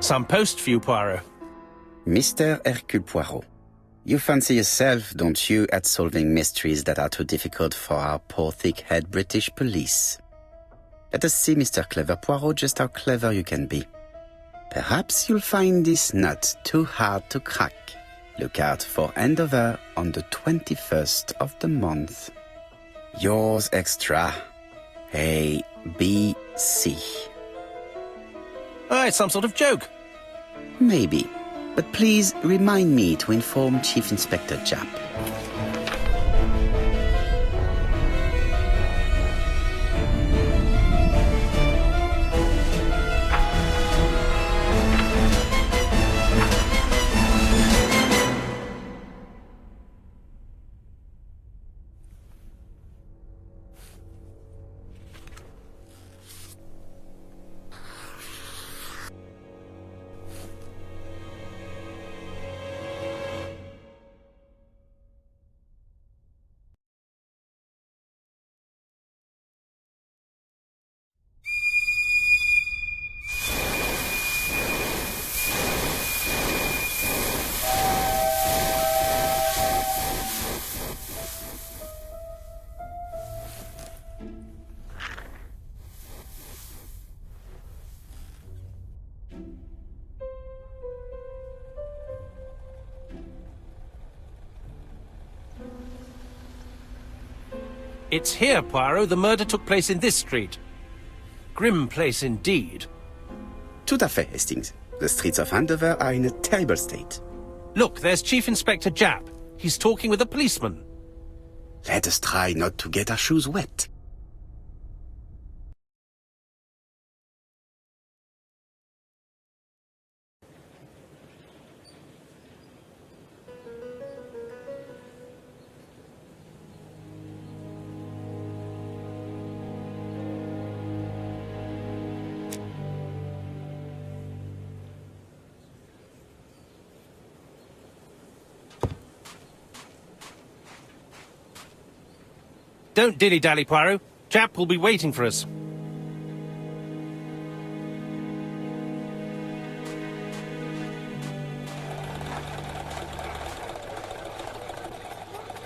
Some post for you, Poirot. Mr. Hercule Poirot, you fancy yourself, don't you, at solving mysteries that are too difficult for our poor thick-head British police. Let us see, Mr. Clever Poirot, just how clever you can be. Perhaps you'll find this nut too hard to crack. Look out for handover on the 21st of the month. Yours extra, A, B, C. Oh, it's some sort of joke. Maybe, but please remind me to inform Chief Inspector Japp. It's here, Poirot. The murder took place in this street. Grim place indeed. Tout à fait, Hastings. The streets of Andover are in a terrible state. Look, there's Chief Inspector Japp. He's talking with a policeman. Let us try not to get our shoes wet. Don't dilly-dally, Poirot. Japp will be waiting for us.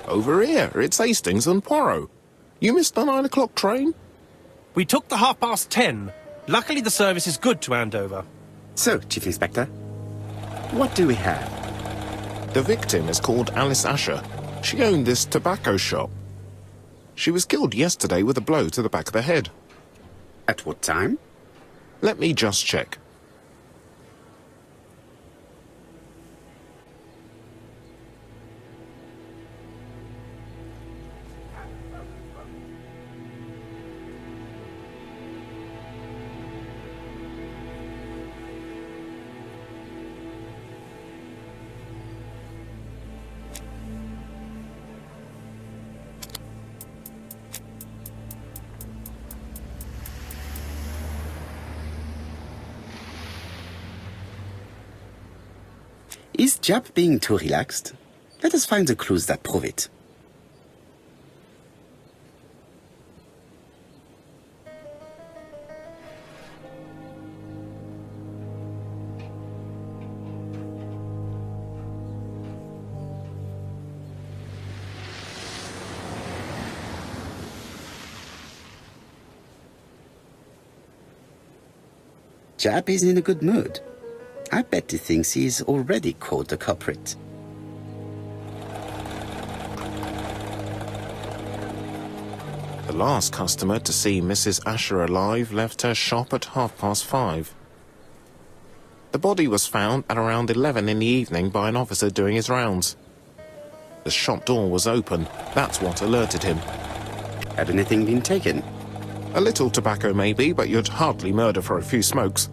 Over here, it's Hastings and Poirot. You missed the 9 o'clock train? We took the 10:30. Luckily the service is good to Andover. So, Chief Inspector, what do we have? The victim is called Alice Asher. She owned this tobacco shop. She was killed yesterday with a blow to the back of the head. At what time? Let me just check. Is Japp being too relaxed? Let us find the clues that prove it. Japp is in a good mood. I bet he thinks he's already caught the culprit. The last customer to see Mrs. Asher alive left her shop at 5:30. The body was found at around 11 in the evening by an officer doing his rounds. The shop door was open. That's what alerted him. Had anything been taken? A little tobacco maybe, but you'd hardly murder for a few smokes.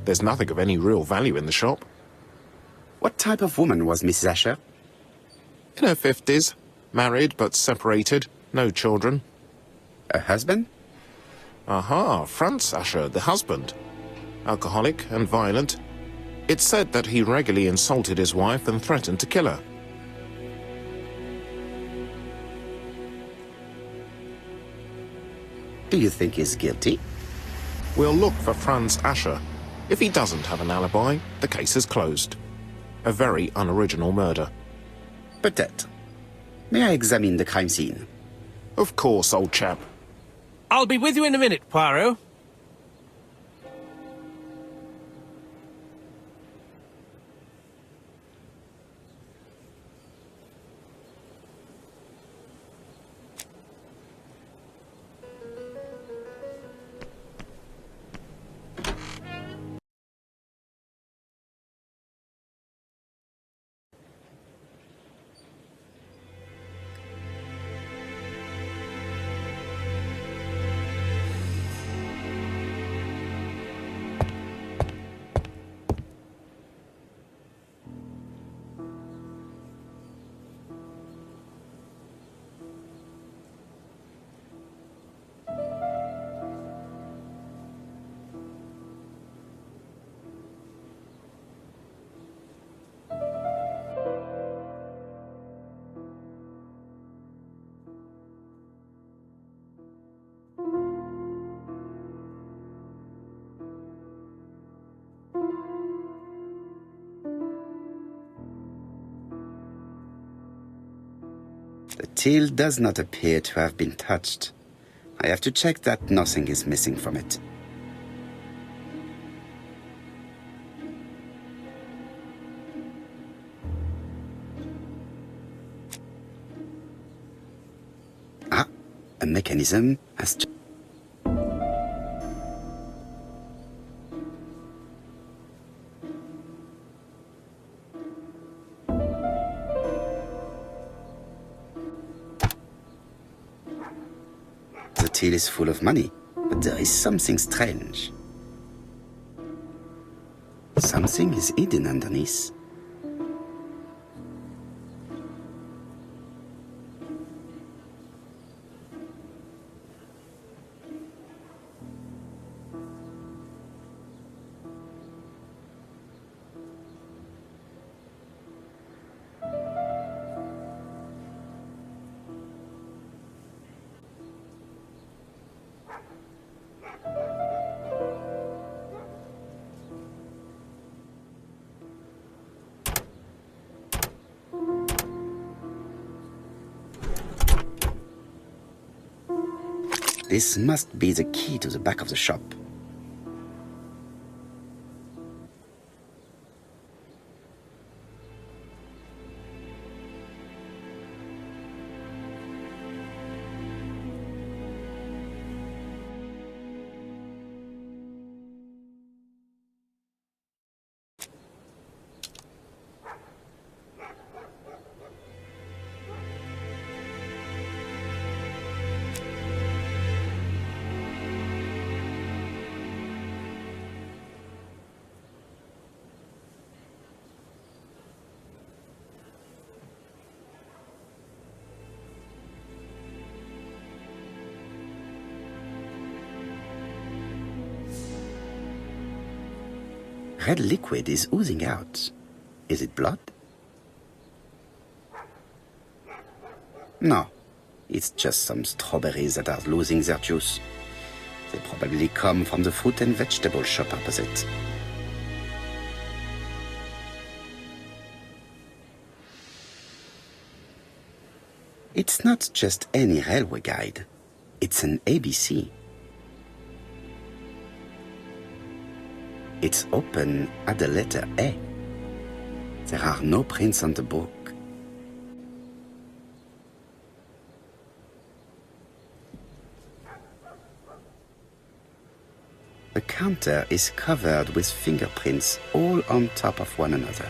There's nothing of any real value in the shop. What type of woman was Mrs. Asher? In her 50s, married but separated, no children. Her husband? Aha, Franz Asher, the husband. Alcoholic and violent. It's said that he regularly insulted his wife and threatened to kill her. Do you think he's guilty? We'll look for Franz Asher. If he doesn't have an alibi, the case is closed. A very unoriginal murder. Peut-être. May I examine the crime scene? Of course, old chap. I'll be with you in a minute, Poirot. The till does not appear to have been touched. I have to check that nothing is missing from it. Ah, a mechanism has... The till is full of money, but there is something strange. Something is hidden underneath. This must be the key to the back of the shop. Red liquid is oozing out. Is it blood? No, it's just some strawberries that are losing their juice. They probably come from the fruit and vegetable shop opposite. It's not just any railway guide. It's an ABC. It's open at the letter A. There are no prints on the book. The counter is covered with fingerprints all on top of one another.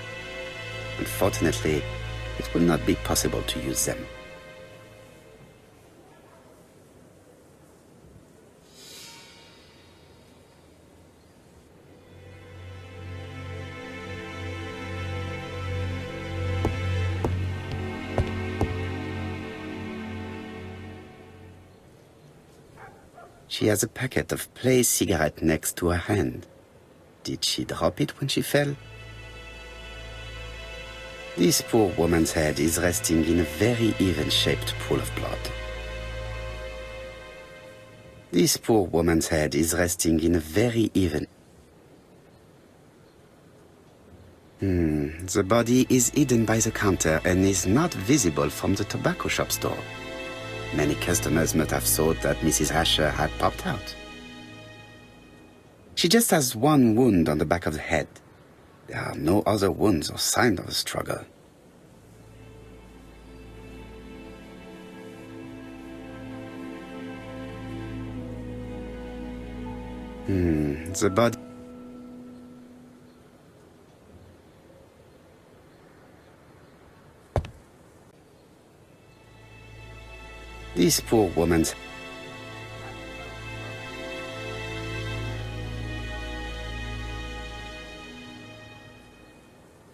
Unfortunately, it will not be possible to use them. She has a packet of Play cigarette next to her hand. Did she drop it when she fell? This poor woman's head is resting in a very even-shaped pool of blood. This poor woman's head is resting in a very even... The body is hidden by the counter and is not visible from the tobacco shop's door. Many customers must have thought that Mrs. Asher had popped out. She just has one wound on the back of the head. There are no other wounds or signs of a struggle. The body... This poor woman's...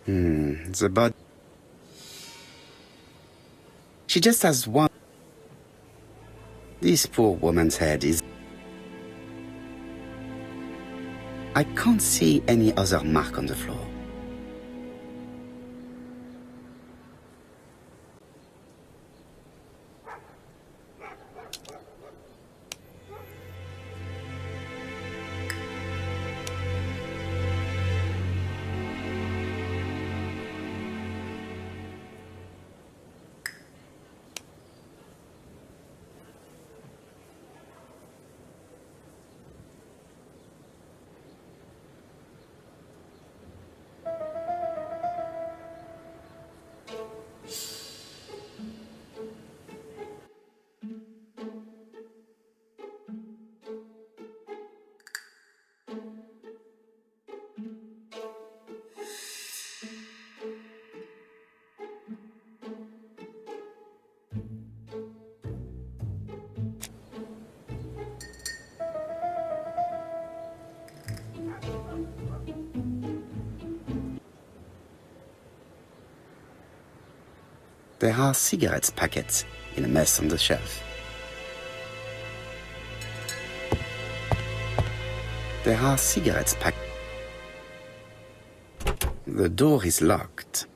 The body... She just has one... This poor woman's head is... I can't see any other mark on the floor. There are cigarettes packets in a mess on the shelf. There are cigarettes packets. The door is locked.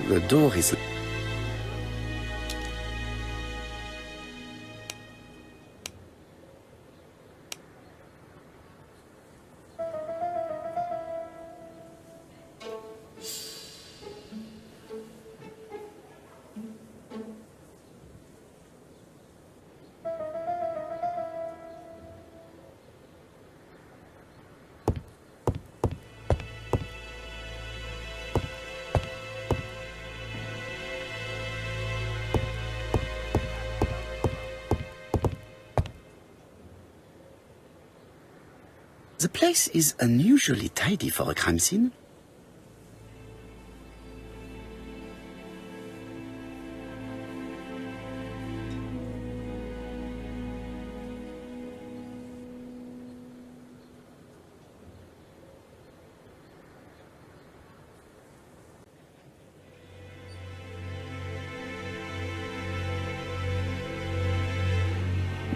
The door is... The place is unusually tidy for a crime scene.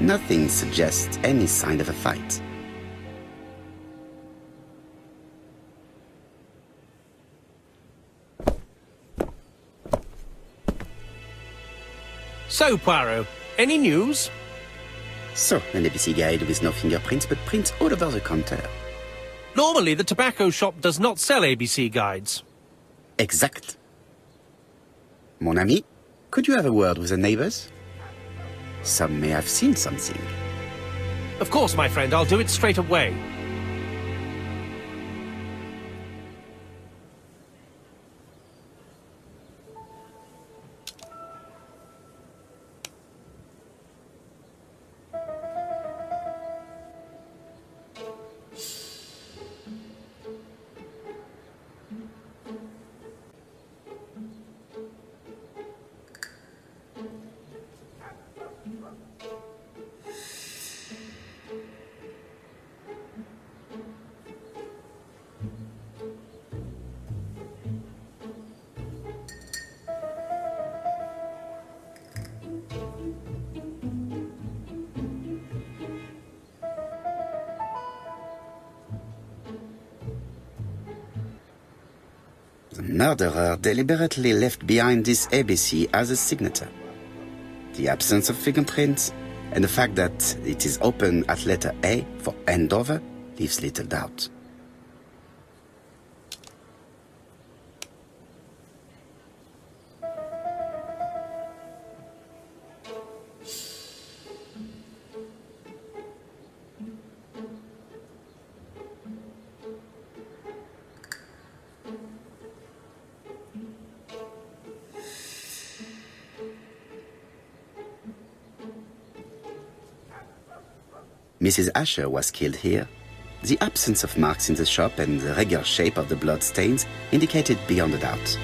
Nothing suggests any sign of a fight. So, Poirot, any news? So, an ABC guide with no fingerprints, but prints all over the counter. Normally, the tobacco shop does not sell ABC guides. Exact. Mon ami, could you have a word with the neighbors? Some may have seen something. Of course, my friend, I'll do it straight away. The murderer deliberately left behind this ABC as a signature. The absence of fingerprints and the fact that it is open at letter A for Andover leaves little doubt. Mrs. Asher was killed here. The absence of marks in the shop and the regular shape of the blood stains indicated beyond a doubt.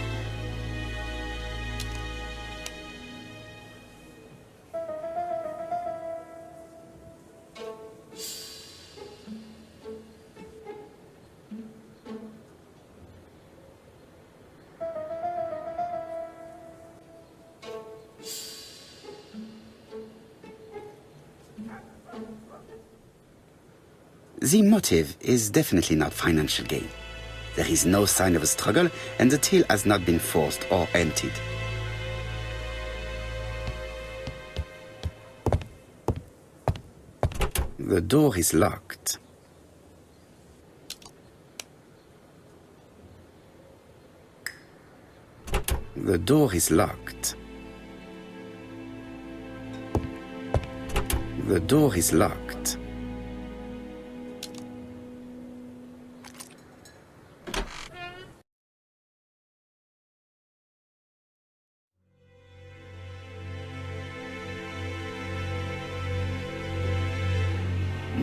The motive is definitely not financial gain. There is no sign of a struggle, and the till has not been forced or emptied. The door is locked. The door is locked. The door is locked.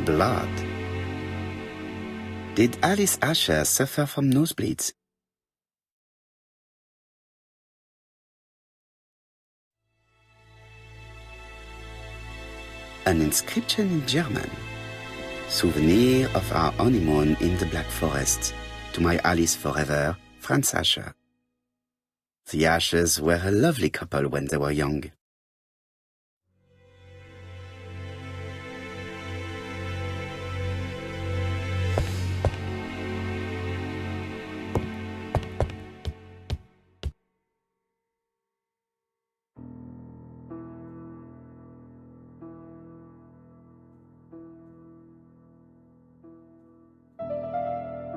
Blood. Did Alice Asher suffer from nosebleeds? An inscription in German. Souvenir of our honeymoon in the Black Forest. To my Alice forever, Franz Asher. The Ashers were a lovely couple when they were young.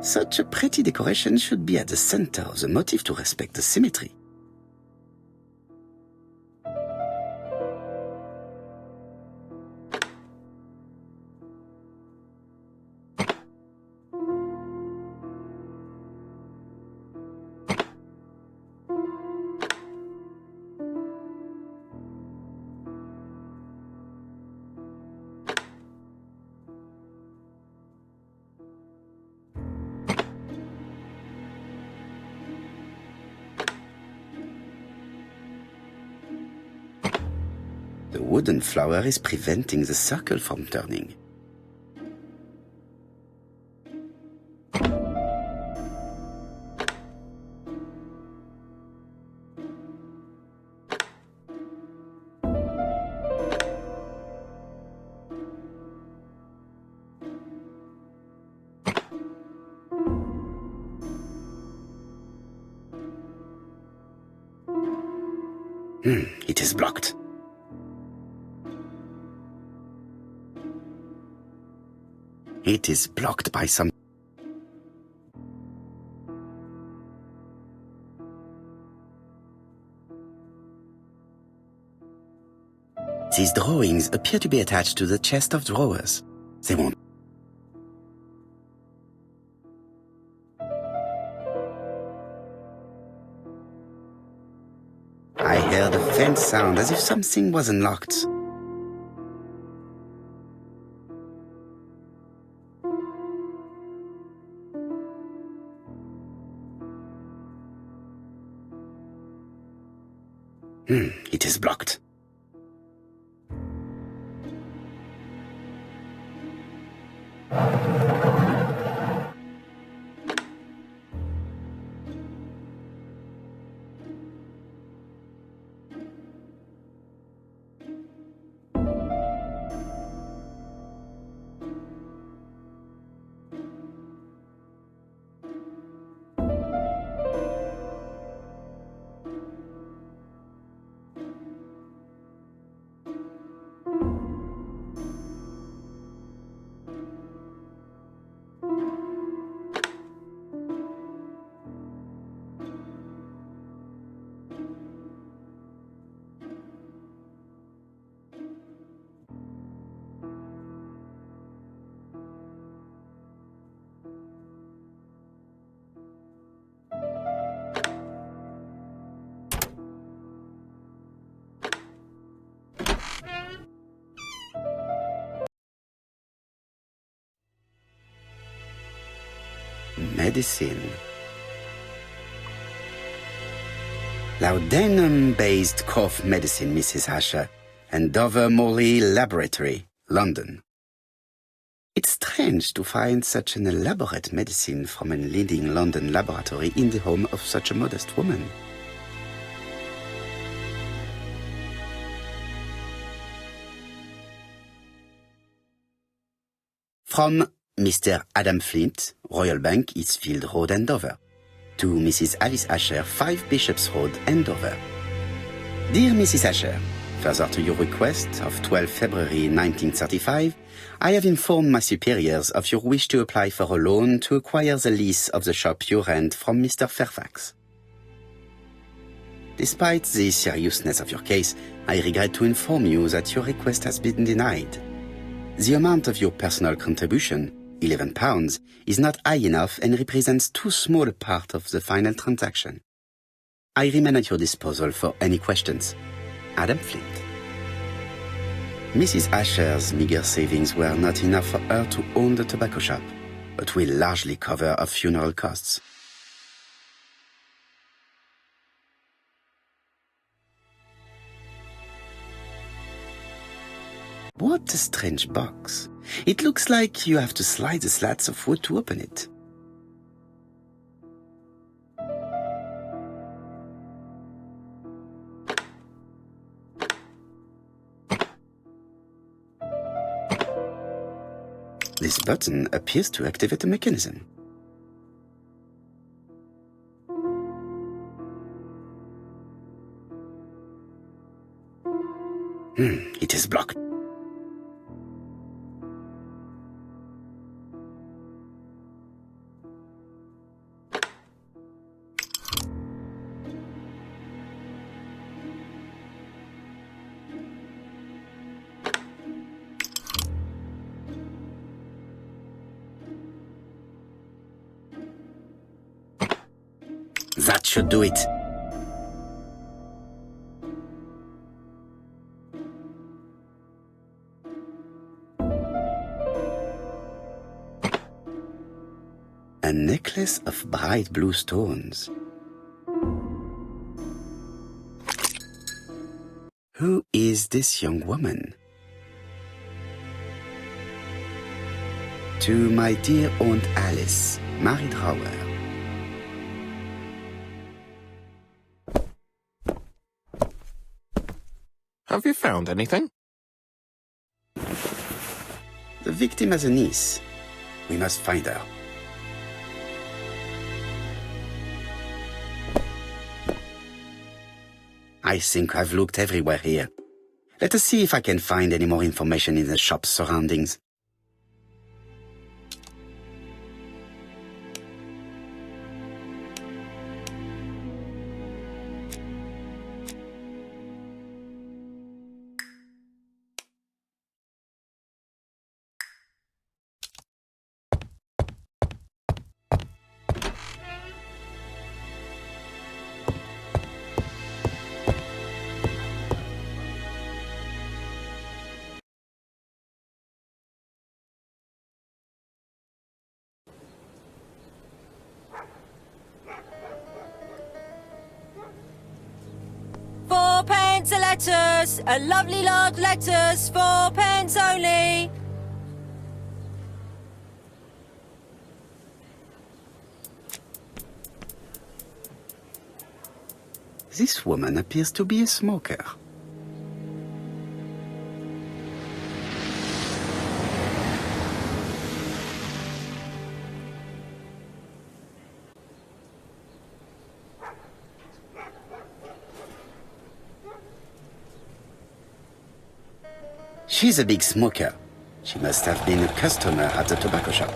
Such a pretty decoration should be at the center of the motif to respect the symmetry. The wooden flower is preventing the circle from turning. It is blocked. It is blocked by some... These drawings appear to be attached to the chest of drawers. They won't... I heard a faint sound as if something was unlocked. It is blocked. medicine. Laudanum-based cough medicine, Mrs. Asher, and Dover Morley Laboratory, London. It's strange to find such an elaborate medicine from a leading London laboratory in the home of such a modest woman. From Mr. Adam Flint, Royal Bank, Eastfield Road, Andover. To Mrs. Alice Asher, 5 Bishops Road, Andover. Dear Mrs. Asher, further to your request of 12 February 1935, I have informed my superiors of your wish to apply for a loan to acquire the lease of the shop you rent from Mr. Fairfax. Despite the seriousness of your case, I regret to inform you that your request has been denied. The amount of your personal contribution, £11, is not high enough and represents too small a part of the final transaction. I remain at your disposal for any questions. Adam Flint. Mrs. Asher's meager savings were not enough for her to own the tobacco shop, but will largely cover her funeral costs. What a strange box. It looks like you have to slide the slats of wood to open it. This button appears to activate a mechanism. It is blocked. That should do it. A necklace of bright blue stones. Who is this young woman? To my dear Aunt Alice, married Rower. Have you found anything? The victim has a niece. We must find her. I think I've looked everywhere here. Let us see if I can find any more information in the shop's surroundings. £4 a letters, a lovely large letters, £4 only. This woman appears to be a smoker. She's a big smoker. She must have been a customer at the tobacco shop.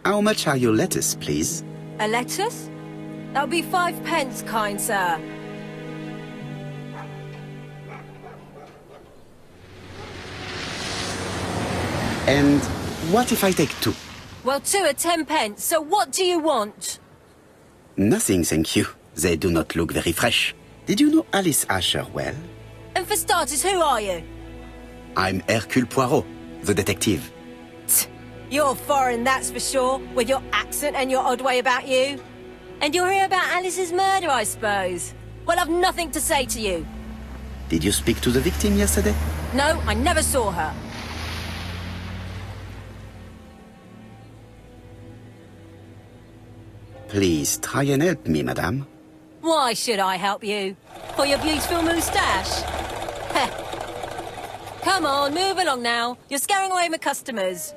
How much are your lettuce, please? A lettuce? That'll be 5p, kind sir. And what if I take 2? Well, 2 are 10p, so what do you want? Nothing, thank you. They do not look very fresh. Did you know Alice Asher well? And for starters, who are you? I'm Hercule Poirot, the detective. You're foreign, that's for sure, with your accent and your odd way about you. And you're here about Alice's murder, I suppose. Well, I've nothing to say to you. Did you speak to the victim yesterday? No, I never saw her. Please try and help me, madame. Why should I help you? For your beautiful moustache? Heh. Come on, move along now. You're scaring away my customers.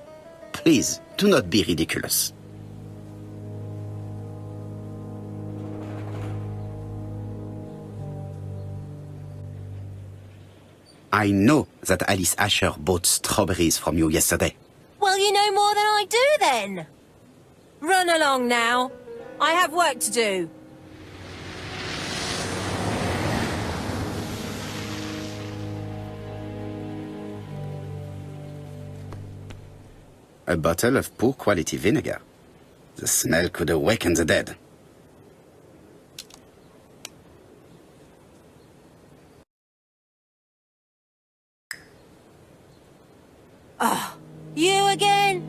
Please, do not be ridiculous. I know that Alice Asher bought strawberries from you yesterday. Well, you know more than I do, then. Run along now. I have work to do. A bottle of poor quality vinegar. The smell could awaken the dead. You again?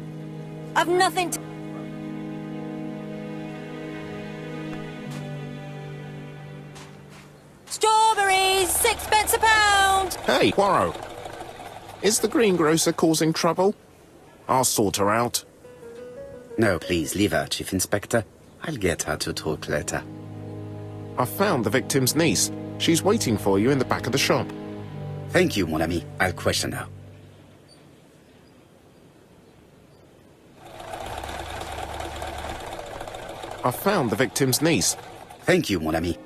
I've nothing to... Strawberries, 6 a pound! Hey, Poirot. Is the greengrocer causing trouble? I'll sort her out. No, please, leave her, Chief Inspector. I'll get her to talk later. I found the victim's niece. She's waiting for you in the back of the shop. Thank you, mon ami. I'll question her. I found the victim's niece. Thank you, mon ami.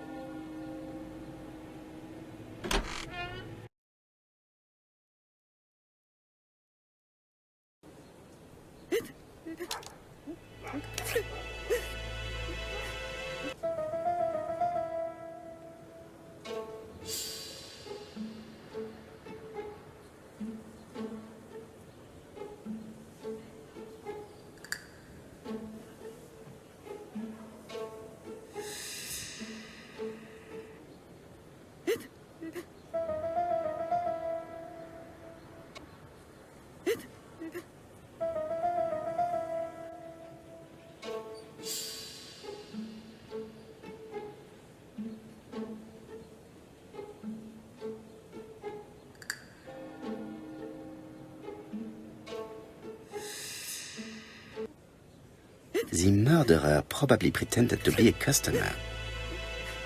The murderer probably pretended to be a customer.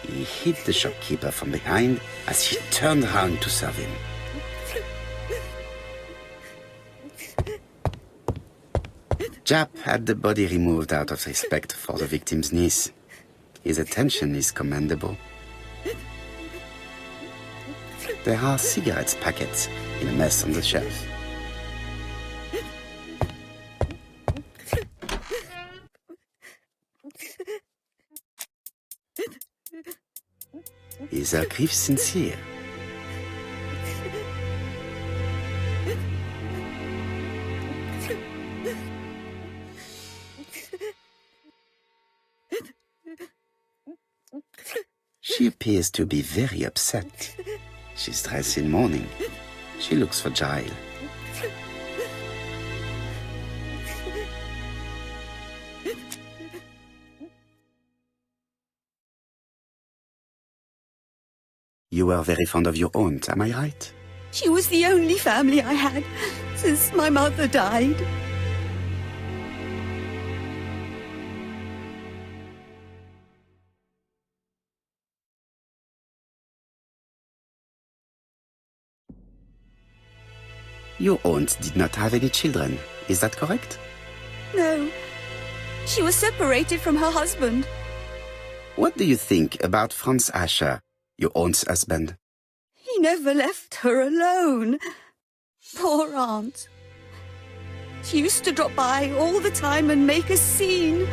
He hit the shopkeeper from behind as he turned around to serve him. Jap had the body removed out of respect for the victim's niece. His attention is commendable. There are cigarettes packets in a mess on the shelf. Is her grief sincere? She appears to be very upset. She's dressed in mourning. She looks fragile. You were very fond of your aunt, am I right? She was the only family I had since my mother died. Your aunt did not have any children, is that correct? No, she was separated from her husband. What do you think about Franz Asher, your aunt's husband? He never left her alone. Poor aunt. She used to drop by all the time and make a scene.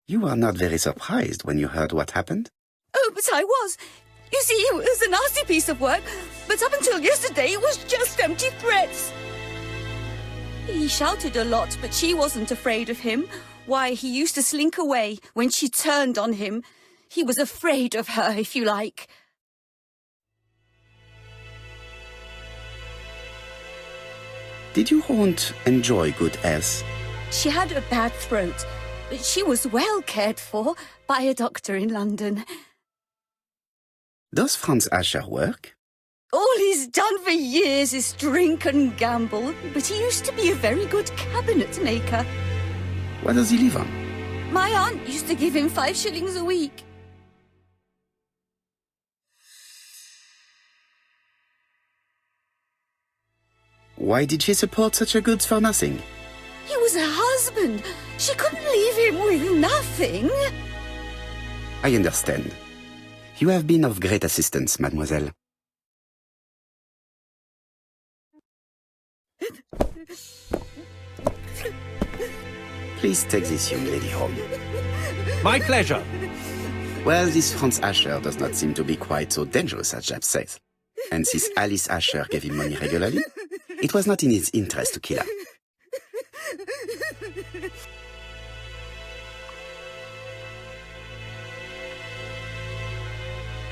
You were not very surprised when you heard what happened? Oh, but I was. You see, it was a nasty piece of work, but up until yesterday it was just empty threats. He shouted a lot, but she wasn't afraid of him. Why, he used to slink away when she turned on him. He was afraid of her, if you like. Did your aunt enjoy good health? She had a bad throat, but she was well cared for by a doctor in London. Does Franz Asher work? All he's done for years is drink and gamble, but he used to be a very good cabinet maker. What does he live on? My aunt used to give him 5 shillings a week. Why did she support such a goods-for-nothing? He was her husband. She couldn't leave him with nothing. I understand. You have been of great assistance, mademoiselle. Please take this young lady home. My pleasure. Well, this Franz Asher does not seem to be quite so dangerous as Jab says. And since Alice Asher gave him money regularly, it was not in his interest to kill her.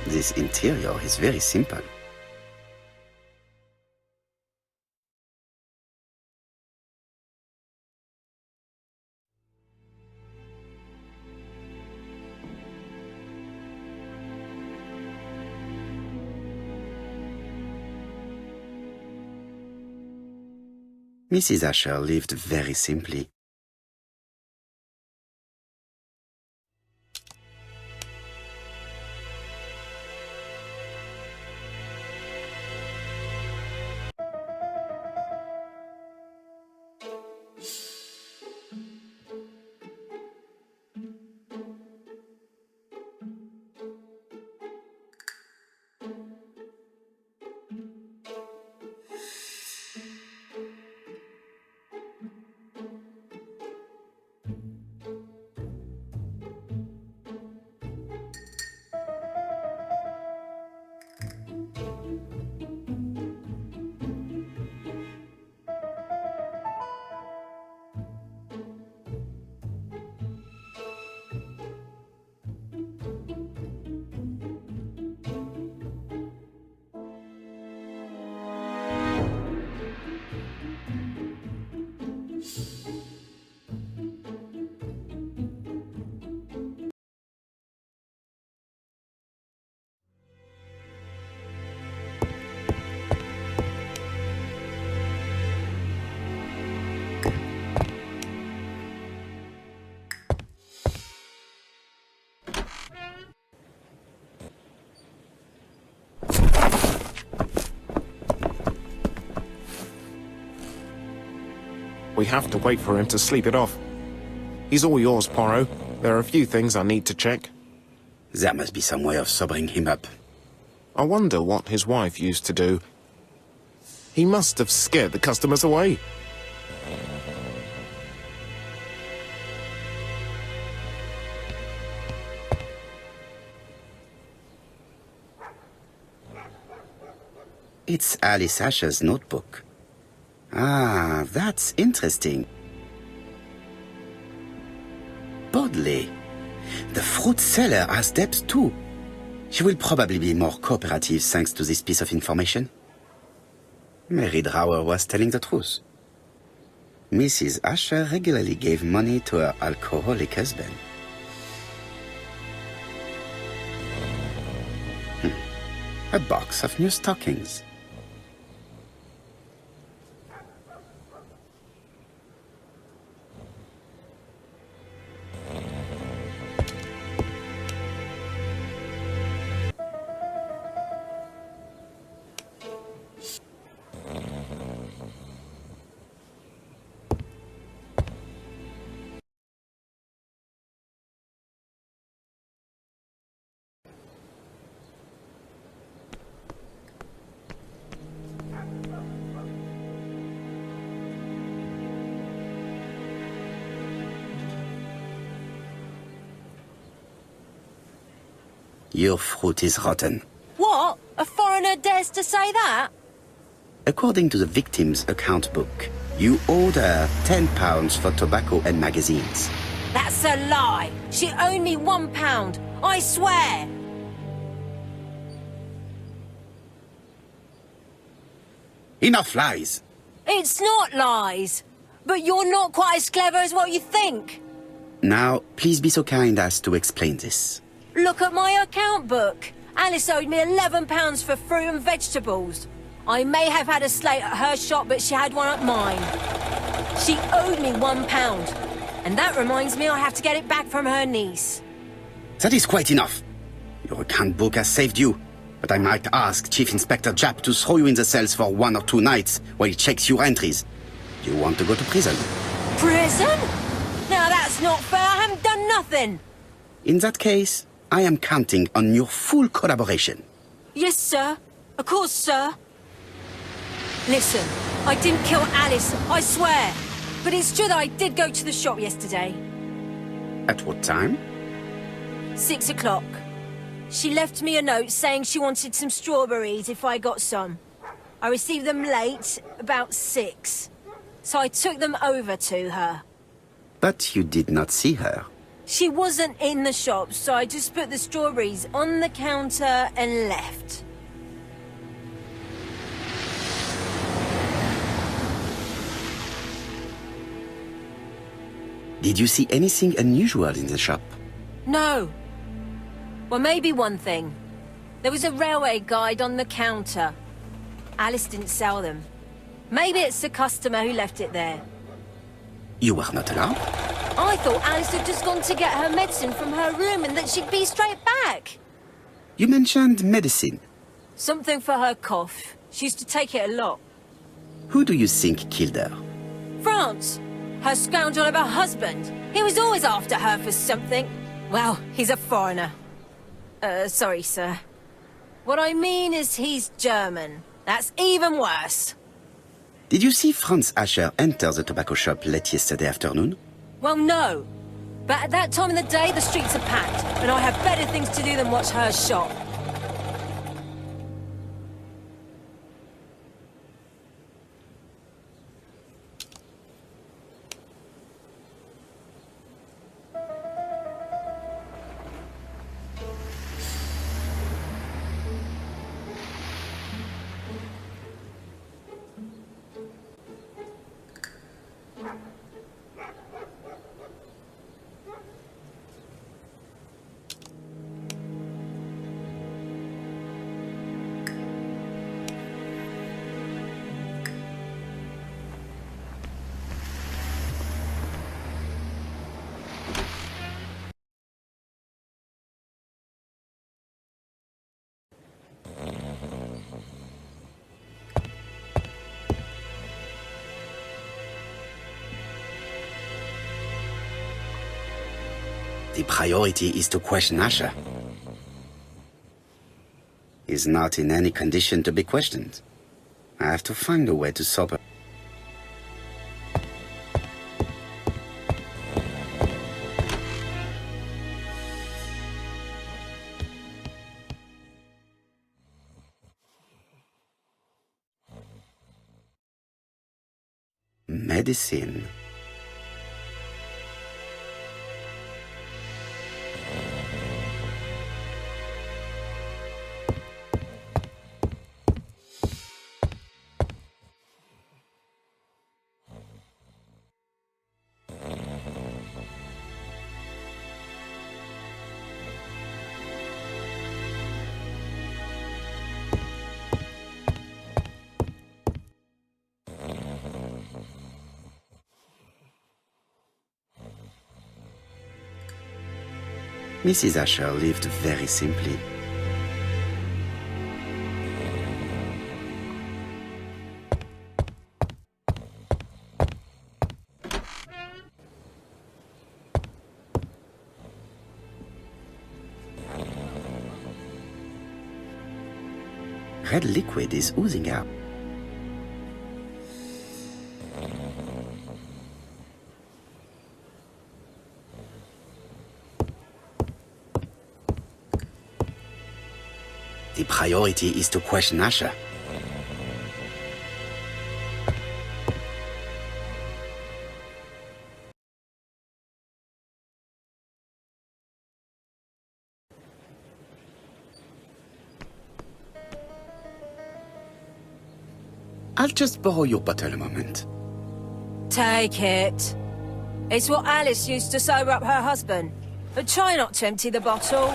This interior is very simple. Mrs. Asher lived very simply. We have to wait for him to sleep it off. He's all yours, Poirot. There are a few things I need to check. There must be some way of sobering him up. I wonder what his wife used to do. He must have scared the customers away. It's Alice Asher's notebook. Ah, that's interesting. Bodley. The fruit seller has debts too. She will probably be more cooperative thanks to this piece of information. Mary Drower was telling the truth. Mrs. Asher regularly gave money to her alcoholic husband. A box of new stockings. Your fruit is rotten. What? A foreigner dares to say that? According to the victim's account book, You owed her £10 for tobacco and magazines. That's a lie. She owed me £1. I swear. Enough lies! It's not lies. But you're not quite as clever as what you think. Now, please be so kind as to explain this. Look at my account book. Alice owed me £11 for fruit and vegetables. I may have had a slate at her shop, but she had one at mine. She owed me £1. And that reminds me I have to get it back from her niece. That is quite enough. Your account book has saved you, but I might ask Chief Inspector Japp to throw you in the cells for 1 or 2 nights while he checks your entries. Do you want to go to prison? Prison? Now that's not fair. I haven't done nothing. In that case, I am counting on your full collaboration. Yes, sir. Of course, sir. Listen, I didn't kill Alice, I swear. But it's true that I did go to the shop yesterday. At what time? 6 o'clock. She left me a note saying she wanted some strawberries if I got some. I received them late, about 6. So I took them over to her. But you did not see her. She wasn't in the shop, so I just put the strawberries on the counter and left. Did you see anything unusual in the shop? No. Well, maybe one thing. There was a railway guide on the counter. Alice didn't sell them. Maybe it's the customer who left it there. You were not allowed? I thought Alice had just gone to get her medicine from her room and that she'd be straight back. You mentioned medicine. Something for her cough. She used to take it a lot. Who do you think killed her? France. Her scoundrel of a husband. He was always after her for something. Well, he's a foreigner. Sorry, sir. What I mean is he's German. That's even worse. Did you see Franz Asher enter the tobacco shop late yesterday afternoon? Well, no. But at that time of the day, the streets are packed, and I have better things to do than watch her shop. The priority is to question Asher. He's not in any condition to be questioned. I have to find a way to stop her. Medicine. Mrs. Asher lived very simply. Red liquid is oozing out. The priority is to question Asher. I'll just borrow your bottle a moment. Take it. It's what Alice used to sober up her husband. But try not to empty the bottle.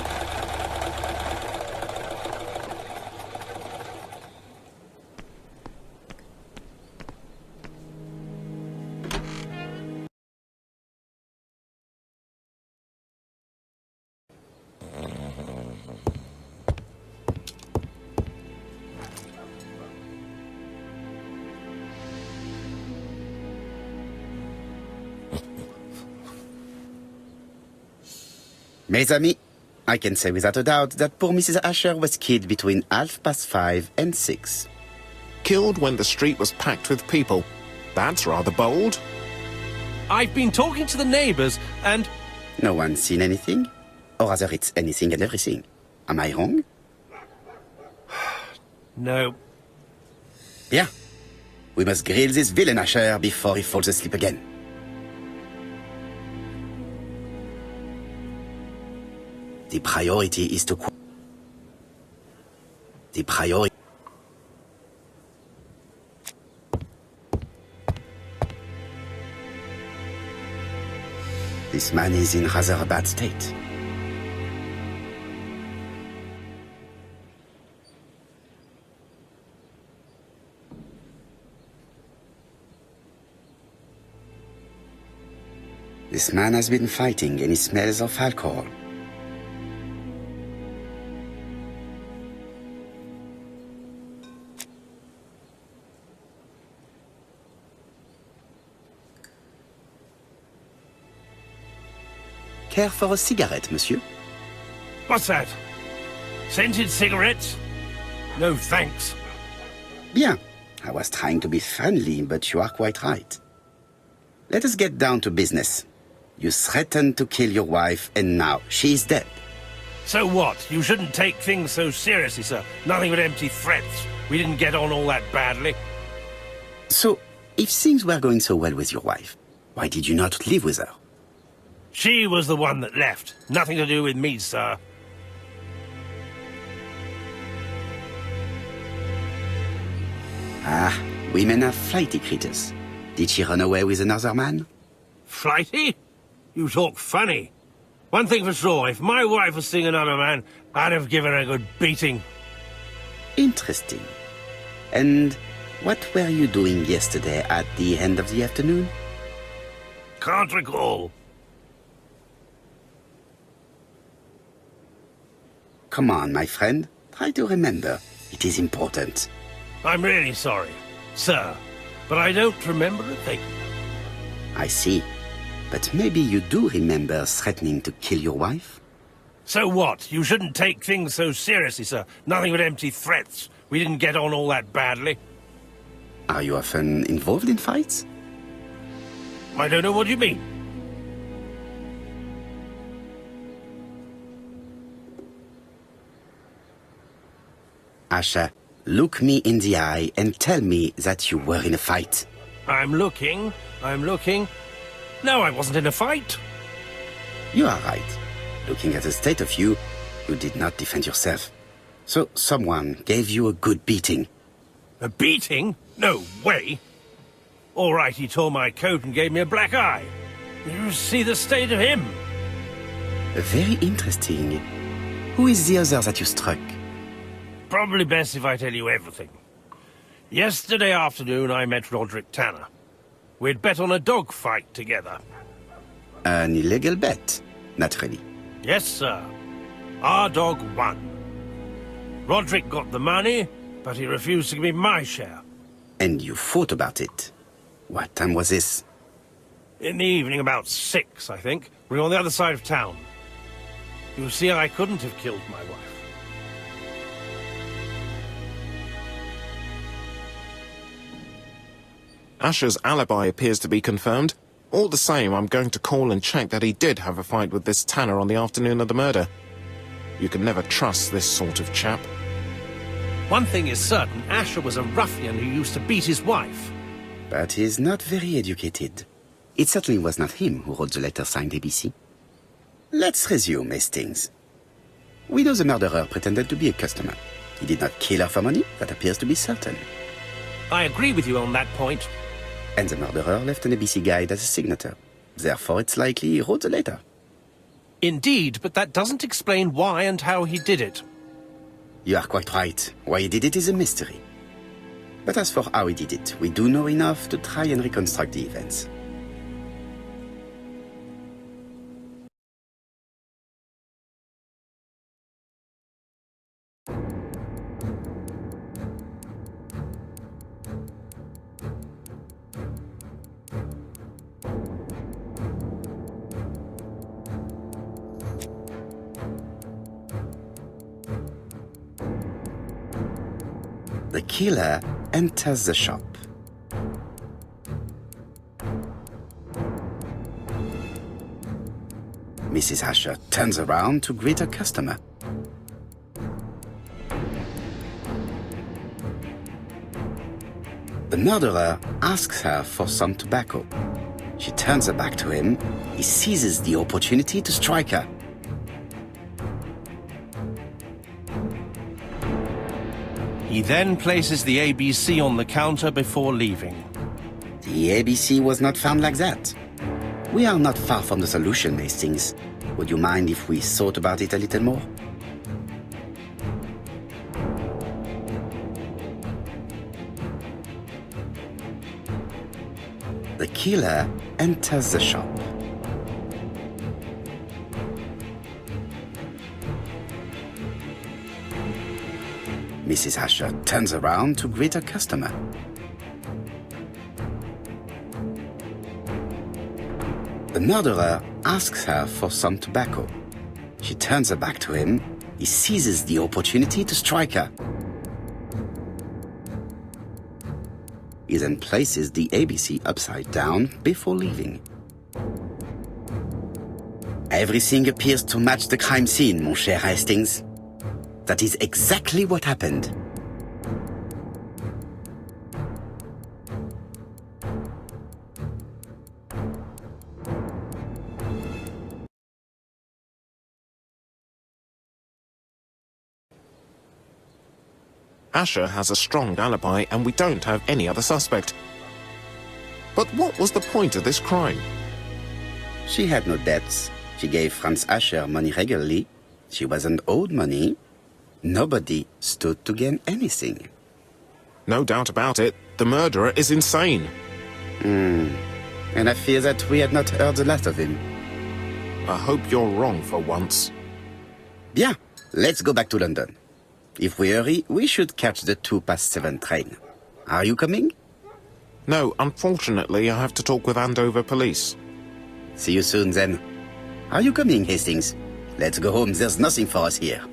Mes amis, I can say without a doubt that poor Mrs. Asher was killed between 5:30 and 6. Killed when the street was packed with people. That's rather bold. I've been talking to the neighbours, and... No one's seen anything? Or rather, it's anything and everything. Am I wrong? No. Bien. We must grill this villain Asher before he falls asleep again. The priority is to... The priority... This man is in rather a bad state. This man has been fighting and he smells of alcohol. Care for a cigarette, monsieur? What's that? Scented cigarettes? No, thanks. Bien. I was trying to be friendly, but you are quite right. Let us get down to business. You threatened to kill your wife, and now she is dead. So what? You shouldn't take things so seriously, sir. Nothing but empty threats. We didn't get on all that badly. So, if things were going so well with your wife, why did you not live with her? She was the one that left. Nothing to do with me, sir. Ah, women are flighty creatures. Did she run away with another man? Flighty? You talk funny. One thing for sure, if my wife was seeing another man, I'd have given her a good beating. Interesting. And what were you doing yesterday at the end of the afternoon? Can't recall. Come on, my friend. Try to remember. It is important. I'm really sorry, sir, but I don't remember a thing. I see. But maybe you do remember threatening to kill your wife? So what? You shouldn't take things so seriously, sir. Nothing but empty threats. We didn't get on all that badly. Are you often involved in fights? I don't know what you mean. Asher, look me in the eye and tell me that you were in a fight. I'm looking. No, I wasn't in a fight. You are right. Looking at the state of you, you did not defend yourself. So someone gave you a good beating. A beating? No way. All right, he tore my coat and gave me a black eye. You see the state of him? Very interesting. Who is the other that you struck? Probably best if I tell you everything. Yesterday afternoon, I met Roderick Tanner. We'd bet on a dog fight together. An illegal bet, naturally. Yes, sir. Our dog won. Roderick got the money, but he refused to give me my share. And you fought about it. What time was this? In the evening, about 6, I think. We were on the other side of town. You see, I couldn't have killed my wife. Asher's alibi appears to be confirmed. All the same, I'm going to call and check that he did have a fight with this Tanner on the afternoon of the murder. You can never trust this sort of chap. One thing is certain, Asher was a ruffian who used to beat his wife. But he's not very educated. It certainly was not him who wrote the letter signed ABC. Let's resume, Hastings. We know the murderer pretended to be a customer. He did not kill her for money, that appears to be certain. I agree with you on that point. And the murderer left an ABC guide as a signature. Therefore, it's likely he wrote the letter. Indeed, but that doesn't explain why and how he did it. You are quite right. Why he did it is a mystery. But as for how he did it, we do know enough to try and reconstruct the events. The killer enters the shop. Mrs. Asher turns around to greet her customer. The murderer asks her for some tobacco. She turns her back to him. He seizes the opportunity to strike her. He then places the ABC on the counter before leaving. The ABC was not found like that. We are not far from the solution, Hastings. Would you mind if we thought about it a little more? The killer enters the shop. Mrs. Asher turns around to greet her customer. The murderer asks her for some tobacco. She turns her back to him. He seizes the opportunity to strike her. He then places the ABC upside down before leaving. Everything appears to match the crime scene, mon cher Hastings. That is exactly what happened. Asher has a strong alibi and we don't have any other suspect. But what was the point of this crime? She had no debts. She gave Franz Asher money regularly. She wasn't owed money. Nobody stood to gain anything. No doubt about it, the murderer is insane. And I fear that we had not heard the last of him. I hope you're wrong for once. Bien, let's go back to London. If we hurry, we should catch the 7:02 train. Are you coming? No, unfortunately, I have to talk with Andover police. See you soon, then. Are you coming, Hastings? Let's go home. There's nothing for us here.